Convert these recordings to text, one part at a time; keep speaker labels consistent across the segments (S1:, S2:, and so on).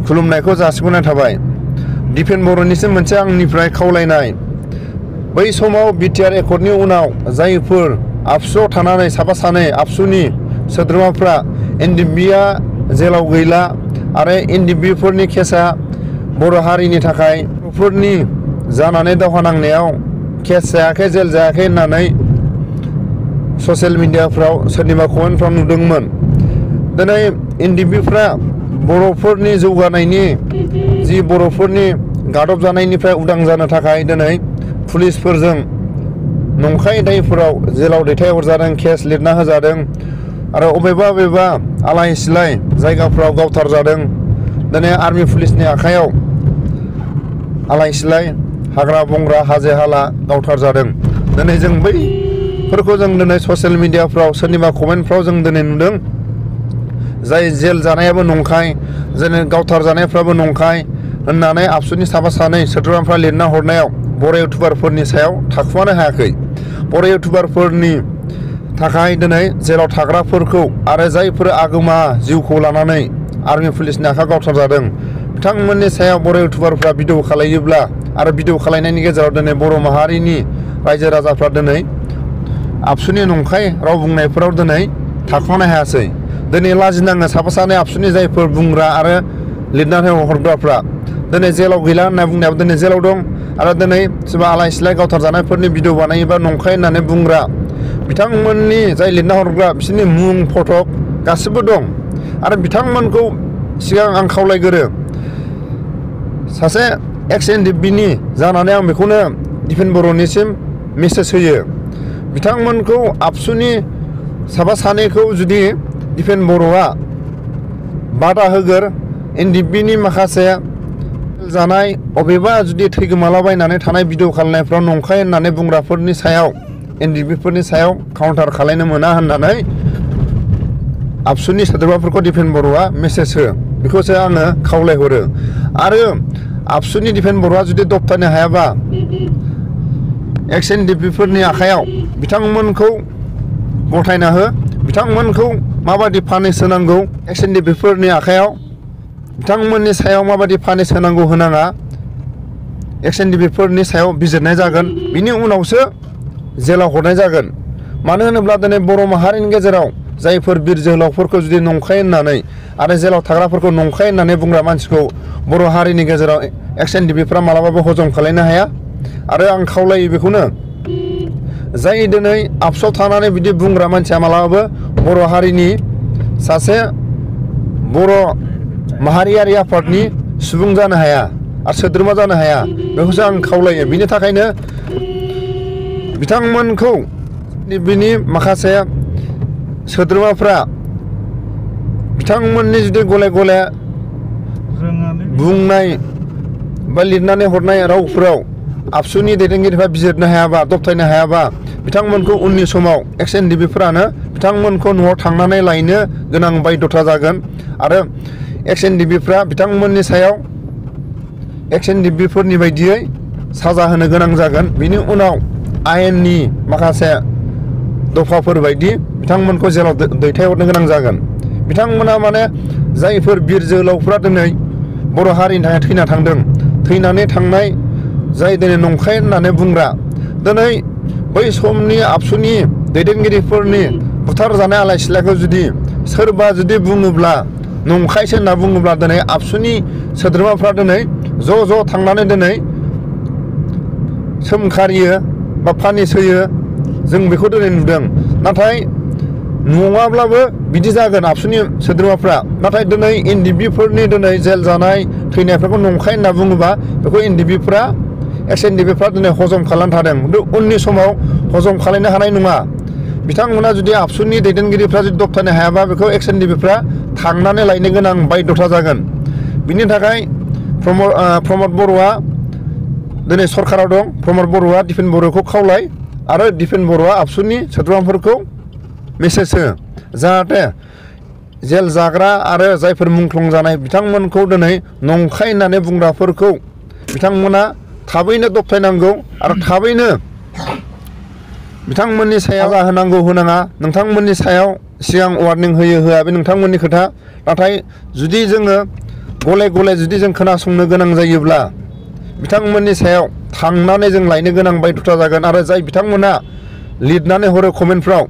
S1: खुलुमनायखौ जासिगुनाय थाबाय। दिपेन बर'निसिम मोनसे आंनिफ्राय खावलायनाय, बै समाव बिटिआर एकर्डनि उनाव जायफोर आबसुआव थानानै साफा सानै आबसुनि सोद्रोमाफ्रा एनडिएफबिआ जेलाव गैला आरो एनडिएफबिफोरनि केसआ बर' हारिनि थाखाय बर'फोरनि जानानै दावहा नांनायाव केस जायाखै जेल जायाखै होननानै ससियेल मिडियाफ्राव सोरनिबा कमेन्टफ्राव नुदोंमोन। दिनै एनडिएफबिफ्रा बर'फोरनि जौगानायनि जि बर'फोरनि गादब जानायनिफ्राय उदां जानो थाखाय दिनै पुलिसफोरजों नंखाय दायफोराव जेलाव दैथायहरजादों, केस लिरना होजादों आरो अबेबा आलाय सिलाय जायगाफ्राव गावथारजादों। दिनै आर्मि पुलिसनि आखायाव आलाय सिलाय हाग्रा बंग्रा हाजो हाला गावथारजादों। दिनै जों बैफोरखौ जों दिनै ससियेल मिडियाफ्राव सोरनिबा कमेन्टफ्राव जों दिनै नुदों। जाय जेल जानायाबो नंखाय, जेने गावथार जानायफ्राबो नंखाय होननानै आबसुनि साफा सानै सोद्रोमाफ्रा लिरना हरनायाव बर' इउटुबारफोरनि सायाव थाखुमानो हायाखै। बर' इउटुबारफोरनि थाखाय दिनै जेराव थाग्राफोरखौ आरो जायफोर आगोमा जिउखौ लानानै आर्मि पुलिसनि आखायाव गावथारजादों बिथांमोननि सायाव बर' इउटुबारफ्रा भिडिअ खालायोब्ला आरो भिडिअ खालायनायनि गेजेराव दिनै बर' माहारिनि रायजो राजाफ्रा दिनै आबसुनि नंखाय राव बुंनायफोराव दिनै थाखुमानो हायासै। दिनै लाजिनाङो साफा सानै आबसुनि जायफोर बुंग्रा आरो लिरनानै हरग्राफ्रा दिनै जेलाव गैला होनना बुंनायाव दिनै जेलाव दं आरो दिनै सोरबा आलाय सिलाय गावथार जानायफोरनि भिडिअ बानायोबा नंखाय होननानै बुंग्रा बिथांमोननि जाय लिरना हरग्रा बिसोरनि मुं फटक गासिबो दं। आरो बिथांमोनखौ सिगां आं खावलायगोरो, सासे एक्स एनडिएफबिनि जानानै आं बेखौनो दिपेन बर'निसिम मेसेज होयो। बिथांमोनखौ आबसुनि साफा सानैखौ जुदि दिपेन बर'आ बादा होगोर, एनडिएफबिनि माखासे जानाय अबेबा जुदि थैगोमालाबायनानै थानाय भिडिअ खालामनायफ्राव नंखाय होननानै बुंग्राफोरनि सायाव एनडिएफबिफोरनि सायाव काउन्टार खालायनो मोना होननानै आबसुनि सोद्रोमाफोरखौ दिपेन बर'आ मेसेज हो, बेखौसो आङो खावलायहरो। आरो आबसुनि दिपेन बर'आ जुदि दबथायनो हायाबा एक्स एनडिएफबिफोरनि आखायाव बिथांमोनखौ गथायना हो, बिथांमोनखौ माबादि पानिश होनांगौ एक्स एनडिएफबिफोरनि आखायाव, बिथांमोननि सायाव माबादि पानिश होनांगौ होनाङा एक्स एनडिएफबिफोरनि सायाव बिजिरनाय जागोन। बिनि उनावसो जेलाव हरनाय जागोन। मानो होनोब्ला दिनै बर' माहारिनि गेजेराव जायफोर बिर जोहोलावफोरखौ जुदि नंखाय होननानै आरो जेलाव थाग्राफोरखौ नंखाय होननानै बुंग्रा मानसिखौ बर' हारिनि गेजेराव एक्स एनडिएफबिफ्रा मालाबाबो हजम खालायनो हाया। आरो आं खावलायो बेखौनो, जाय दिनै आबसुआव थानानै बिदि बुंग्रा मानसिया मालाबाबो बर' हारिनि सासे बर' माहारियारि आफादनि सुबुं जानो हाया आरो सोद्रोमा जानो हाया, बेखौसो आं खावलायो। बिनि थाखायनो बिथांमोनखौ बिनि माखासे सोद्रोमाफ्रा बिथांमोननि जुदि गले गले बुंनाय बा लिरनानै हरनाय रावफोराव आबसुनि दैदेनगिरिफ्रा बिजिरनो हायाबा, दबथायनो हायाबा बिथांमोनखौ उननि समाव एक्स एनडिएफबिफोरानो बिथांमोनखौ न'आव थांनानै लायनो गोनां बायध'था जागोन। आरो एक्स एनडिएफबिफ्रा बिथांमोननि सायाव एक्स एनडिएफबिफोरनि बायदियै साजा होनो गोनां जागोन। बिनि उनाव आयेननि माखासे दफाफोर बायदि बिथांमोनखौ जेलाव दैथायहरनो गोनां जागोन। बिथांमोना माने जायफोर बिर जोहोलावफ्रा दिनै बर' हारिनि थाखाय थैना थांदों, थैनानै थांनाय जाय दिनै नंखाय होननानै बुंग्रा, दिनै बै समनि आबसुनि दैदेनगिरिफोरनि बुथारजानाय आलाय सिलायखौ जुदि सोरबा जुदि बुङोब्ला नंखायसो होनना बुङोब्ला दिनै आबसुनि सोद्रोमाफ्रा दिनै ज' थांनानै दिनै सोमखारियो बा पानिश होयो, जों बेखौ दिनै नुदों। नाथाय नङाब्लाबो बिदि जागोन आबसुनि सोद्रोमाफ्रा। नाथाय दिनै एनडिएफबिफोरनि दिनै जेल जानाय थैनायफोरखौ नंखाय होनना बुङोबा बेखौ एनडिएफबिफ्रा एक्स एनडिएफबिफ्रा दिनै हजम खालामनानै थादों, खिन्थु उननि समाव हजम खालामनो हानाय नङा। बिथांमोना जुदि आबसुनि दैदेनगिरिफ्रा जुदि दबथायनो हायाबा बेखौ एक्स एनडिएफबिफ्रा थांनानै लायनो गोनां बायध'था जागोन। बिनि थाखाय प्रमद बर'आ दिनै सरकाराव दं। प्रमद बर'आ दिपेन बर'खौ खावलाय आरो दिपेन बर'आ आबसुनि सोद्रोमाफोरखौ मेसेज हो, जाहाथे जेल जाग्रा आरो जायफोर मुंख्लं जानाय बिथांमोनखौ दिनै नंखाय होननानै बुंग्राफोरखौ बिथांमोना थाबैनो दबथायनांगौ आरो थाबैनो बिथांमोननि सायाव साजा होनांगौ होनाङा नोंथांमोननि सायाव सिगां वार्निं होयो होआ बे नोंथांमोननि खोथा। नाथाय जुदि जोङो गले गले जुदि जों खोनासंनो गोनां जायोब्ला बिथांमोननि सायाव थांनानै जों लायनो गोनां बायध'था जागोन। आरो जाय बिथांमोना लिरनानै हरो कमेन्टफ्राव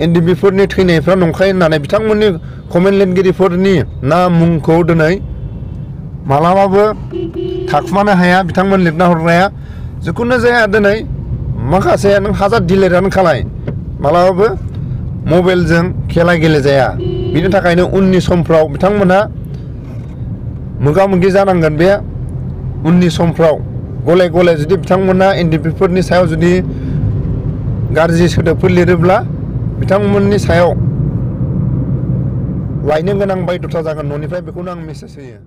S1: एनडिएफबि थैनायफ्रा नंखाय होननानै बिथांमोननि कमेन्ट लिरगिरिफोरनि नाम मुंखौ दिनै मालाबाबो थाखुमानो हाया। बिथांमोन लिरना हरग्राया जिखुनु जाया दिनै माखासे नों हाजार डिलेटआनो खालाय मालाबाबो मबाइलजों खेला गेलेजाया। बिनि थाखायनो उननि समफ्राव बिथांमोनहा मोगा मोगि जानांगोन। बे उननि समफ्राव गले गले जुदि बिथांमोना एनडिएफबि सायाव जुदि गाज्रि सोदोबफोर लिरोब्ला बिथांमोननि सायाव लायनो गोनां बायध'था जागोन न'निफ्राय। बेखौनो आं मेसेज होयो।